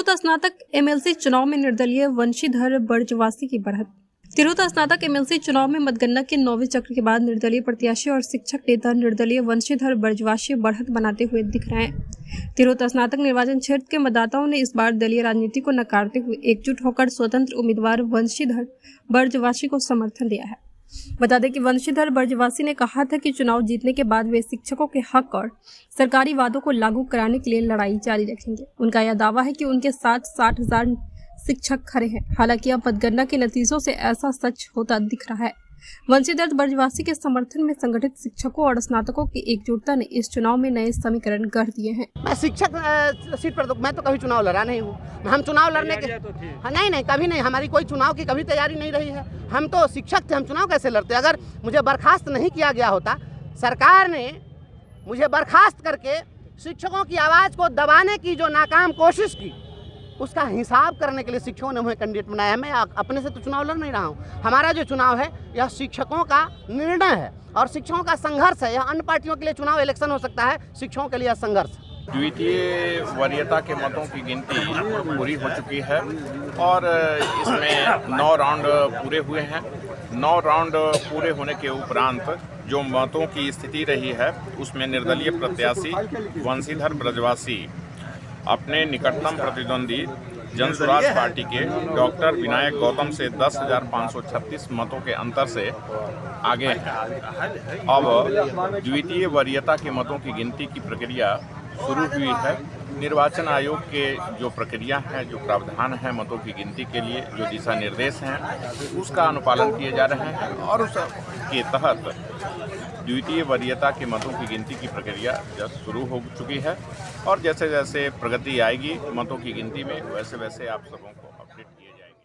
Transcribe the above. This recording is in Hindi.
तिरहुत स्नातक एमएलसी चुनाव में निर्दलीय वंशीधर बर्जवासी की बढ़त। तिरहुत स्नातक एमएलसी चुनाव में मतगणना के 9वें चक्र के बाद निर्दलीय प्रत्याशी और शिक्षक नेता निर्दलीय वंशीधर बर्जवासी बढ़त बनाते हुए दिख रहे हैं। तिरहुत स्नातक निर्वाचन क्षेत्र के मतदाताओं ने इस बार दलीय राजनीति को नकारते हुए एकजुट होकर स्वतंत्र उम्मीदवार वंशीधर बर्जवासी को समर्थन दिया है। बता दें कि वंशीधर बर्जवासी ने कहा था कि चुनाव जीतने के बाद वे शिक्षकों के हक और सरकारी वादों को लागू कराने के लिए लड़ाई जारी रखेंगे। उनका यह दावा है कि उनके साथ 60,000 शिक्षक खड़े हैं। हालांकि अब मतगणना के नतीजों से ऐसा सच होता दिख रहा है। वंशीधर बर्जवासी के समर्थन में संगठित शिक्षकों और स्नातकों की एकजुटता ने इस चुनाव में नए समीकरण गढ़ दिए हैं। मैं शिक्षक सीट पर मैं तो कभी चुनाव लड़ा नहीं हूँ। हम चुनाव लड़ने के नहीं कभी नहीं, हमारी कोई चुनाव की कभी तैयारी नहीं रही है। हम तो शिक्षक थे, हम चुनाव कैसे लड़ते। अगर मुझे बर्खास्त नहीं किया गया होता, सरकार ने मुझे बर्खास्त करके शिक्षकों की आवाज़ को दबाने की जो नाकाम कोशिश की, उसका हिसाब करने के लिए शिक्षकों ने मुझे कैंडिडेट बनाया है। मैं अपने से तो चुनाव लड़ नहीं रहा हूँ। हमारा जो चुनाव है यह शिक्षकों का निर्णय है और शिक्षकों का संघर्ष है। यह अन्य पार्टियों के लिए चुनाव इलेक्शन हो सकता है, शिक्षकों के लिए संघर्ष। द्वितीय वरीयता के मतों की गिनती पूरी हो चुकी है और इसमें 9 राउंड पूरे हुए हैं। 9 राउंड पूरे होने के उपरांत जो मतों की स्थिति रही है उसमें निर्दलीय प्रत्याशी वंशीधर बर्जवासी अपने निकटतम प्रतिद्वंदी जनसुराज पार्टी के डॉक्टर विनायक गौतम से 10,536 मतों के अंतर से आगे हैं। अब द्वितीय वरीयता के मतों की गिनती की प्रक्रिया शुरू हुई है। निर्वाचन आयोग के जो प्रक्रिया है, जो प्रावधान है मतों की गिनती के लिए, जो दिशा निर्देश हैं, उसका अनुपालन किए जा रहे हैं और उसके तहत द्वितीय वरीयता के मतों की गिनती की प्रक्रिया जस्ट शुरू हो चुकी है और जैसे जैसे प्रगति आएगी मतों की गिनती में, वैसे वैसे आप सबों को अपडेट किए जाएंगे।